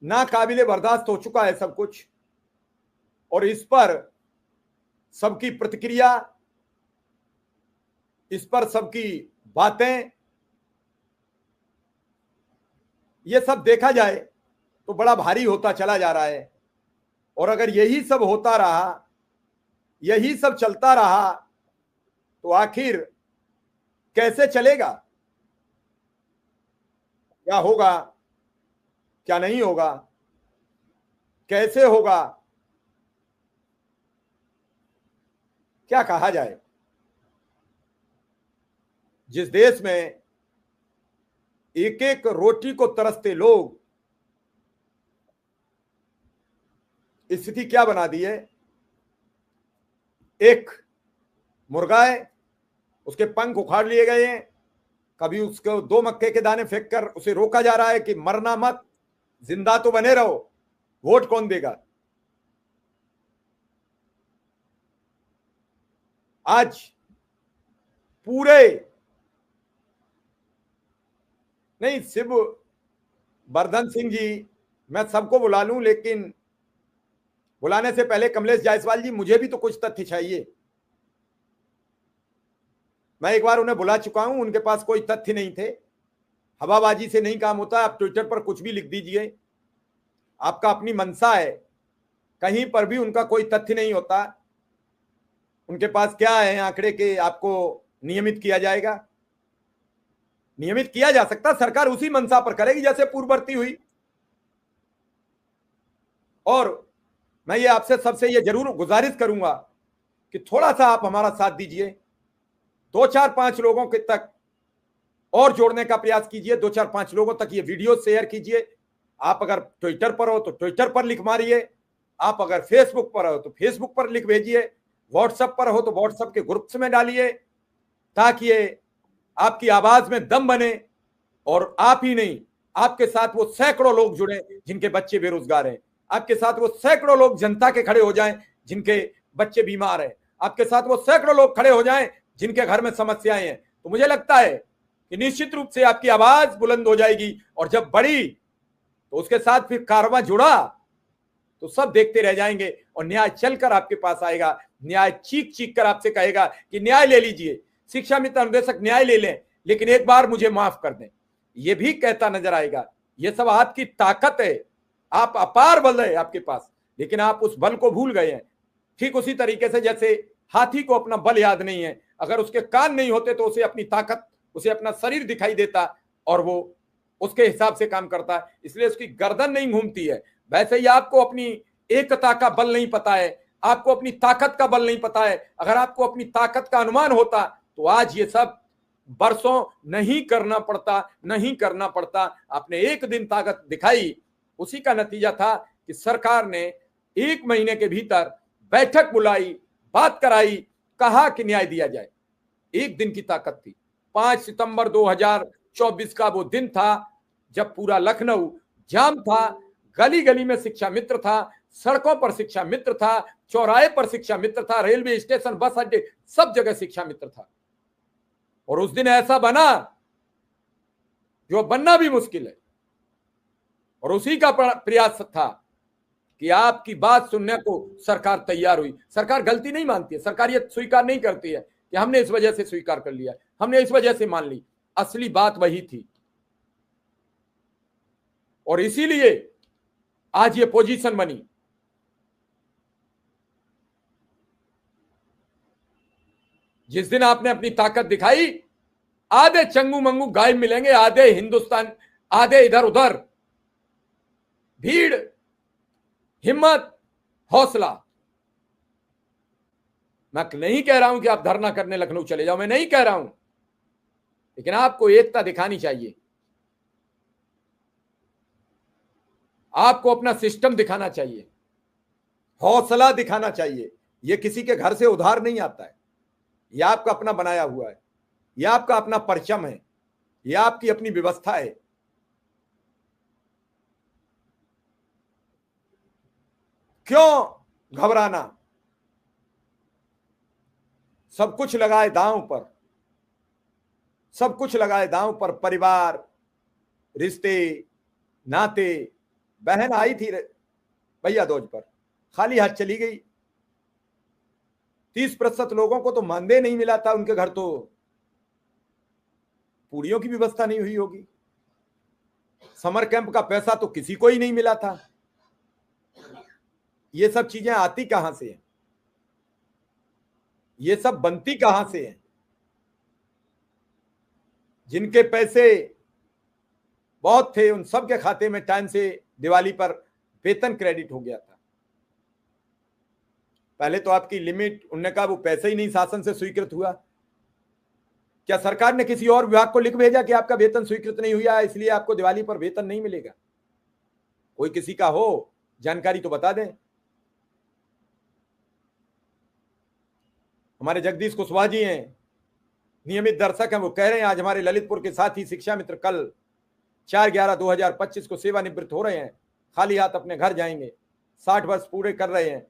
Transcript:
ना काबिले बर्दाश्त हो चुका है सब कुछ, और इस पर सबकी प्रतिक्रिया, इस पर सबकी बातें, ये सब देखा जाए तो बड़ा भारी होता चला जा रहा है। और अगर यही सब होता रहा, यही सब चलता रहा, तो आखिर कैसे चलेगा? क्या होगा, क्या नहीं होगा, कैसे होगा, क्या कहा जाए? जिस देश में एक एक रोटी को तरसते लोग, स्थिति क्या बना दी है? एक मुर्गा है, उसके पंख उखाड़ लिए गए हैं, कभी उसको 2 मक्के के दाने फेंक कर उसे रोका जा रहा है कि मरना मत, जिंदा तो बने रहो, वोट कौन देगा? आज पूरे, नहीं शिव वर्धन सिंह जी, मैं सबको बुला लूं, लेकिन बुलाने से पहले कमलेश जायसवाल जी, मुझे भी तो कुछ तथ्य चाहिए। मैं एक बार उन्हें बुला चुका हूं, उनके पास कोई तथ्य नहीं थे। हवाबाजी से नहीं काम होता, आप ट्विटर पर कुछ भी लिख दीजिए, आपका अपनी मंशा है, कहीं पर भी उनका कोई तथ्य नहीं होता। उनके पास क्या है आंकड़े के आपको नियमित किया जाएगा? नियमित किया जा सकता, सरकार उसी मंशा पर करेगी जैसे पूर्ववर्ती हुई। और मैं ये आपसे सबसे ये जरूर गुजारिश करूंगा कि थोड़ा सा आप हमारा साथ दीजिए, 2-4-5 लोगों के तक और जोड़ने का प्रयास कीजिए, 2-4-5 लोगों तक ये वीडियो शेयर कीजिए। आप अगर ट्विटर पर हो तो ट्विटर पर लिख मारिए, आप अगर फेसबुक पर हो तो फेसबुक पर लिख भेजिए, व्हाट्सएप पर हो तो व्हाट्सएप के ग्रुप्स में डालिए, ताकि ये आपकी आवाज में दम बने। और आप ही नहीं, आपके साथ वो सैकड़ों लोग जुड़े जिनके बच्चे बेरोजगार हैं, आपके साथ वो सैकड़ों लोग जनता के खड़े हो जाएं जिनके बच्चे बीमार हैं, आपके साथ वो सैकड़ों लोग खड़े हो जाएं जिनके घर में समस्याएं हैं। तो मुझे लगता है कि निश्चित रूप से आपकी आवाज बुलंद हो जाएगी, और जब बढ़ी तो उसके साथ फिर कारवां जुड़ा तो सब देखते रह जाएंगे, और न्याय चलकर आपके पास आएगा। न्याय चीख चीख कर आपसे कहेगा कि न्याय ले लीजिए, शिक्षा मित्र अनुदेशक न्याय ले लें, लेकिन एक बार मुझे माफ कर दें, ये भी कहता नजर आएगा। ये सब आपकी ताकत है, आप अपार बल है आपके पास, लेकिन आप उस बल को भूल गए हैं। ठीक उसी तरीके से जैसे हाथी को अपना बल याद नहीं है, अगर उसके कान नहीं होते तो उसे अपनी ताकत, उसे अपना शरीर दिखाई देता और वो उसके हिसाब से काम करता है, इसलिए उसकी गर्दन नहीं घूमती है। वैसे ही आपको अपनी एकता का बल नहीं पता है, आपको अपनी ताकत का बल नहीं पता है। अगर आपको अपनी ताकत का अनुमान होता तो आज ये सब बरसों नहीं करना पड़ता। आपने एक दिन ताकत दिखाई, उसी का नतीजा था कि सरकार ने 1 महीने के भीतर बैठक बुलाई, बात कराई, कहा कि न्याय दिया जाए। एक दिन की ताकत थी। 5 सितंबर 2024 का वो दिन था जब पूरा लखनऊ जाम था, गली गली में शिक्षा मित्र था, सड़कों पर शिक्षा मित्र था, चौराहे पर शिक्षा मित्र था, रेलवे स्टेशन, बस अड्डे, सब जगह शिक्षा मित्र था। और उस दिन ऐसा बना जो बनना भी मुश्किल है, और उसी का प्रयास था कि आपकी बात सुनने को सरकार तैयार हुई। सरकार गलती नहीं मानती है, सरकार ये स्वीकार नहीं करती है कि हमने इस वजह से स्वीकार कर लिया, हमने इस वजह से मान ली। असली बात वही थी, और इसीलिए आज ये पोजीशन बनी। जिस दिन आपने अपनी ताकत दिखाई, आधे चंगू मंगू गायब मिलेंगे, आधे हिंदुस्तान, आधे इधर उधर। भीड़, हिम्मत, हौसला। मैं नहीं कह रहा हूं कि आप धरना करने लखनऊ चले जाओ, मैं नहीं कह रहा हूं, लेकिन आपको एकता दिखानी चाहिए, आपको अपना सिस्टम दिखाना चाहिए, हौसला दिखाना चाहिए। यह किसी के घर से उधार नहीं आता है, यह आपका अपना बनाया हुआ है, यह आपका अपना परचम है, यह आपकी अपनी व्यवस्था है। क्यों घबराना? सब कुछ लगाए दांव पर, सब कुछ लगाए दांव पर, परिवार, रिश्ते, नाते, बहन आई थी भैया दूज पर, खाली हाथ चली गई। 30% लोगों को तो मानदेय नहीं मिला था, उनके घर तो पूड़ियों की व्यवस्था नहीं हुई होगी। समर कैंप का पैसा तो किसी को ही नहीं मिला था। ये सब चीजें आती कहां से हैं? ये सब बनती कहां से हैं? जिनके पैसे बहुत थे उन सब के खाते में टाइम से दिवाली पर वेतन क्रेडिट हो गया था। पहले तो आपकी लिमिट, उन्होंने कहा वो पैसे ही नहीं शासन से स्वीकृत हुआ। क्या सरकार ने किसी और विभाग को लिख भेजा कि आपका वेतन स्वीकृत नहीं हुआ इसलिए आपको दिवाली पर वेतन नहीं मिलेगा? कोई किसी का हो जानकारी तो बता दें। हमारे जगदीश कुशवाहा जी हैं, नियमित दर्शक हैं, वो कह रहे हैं आज हमारे ललितपुर के साथी शिक्षा मित्र कल 4/11/2025 को सेवानिवृत्त हो रहे हैं, खाली हाथ अपने घर जाएंगे, 60 वर्ष पूरे कर रहे हैं।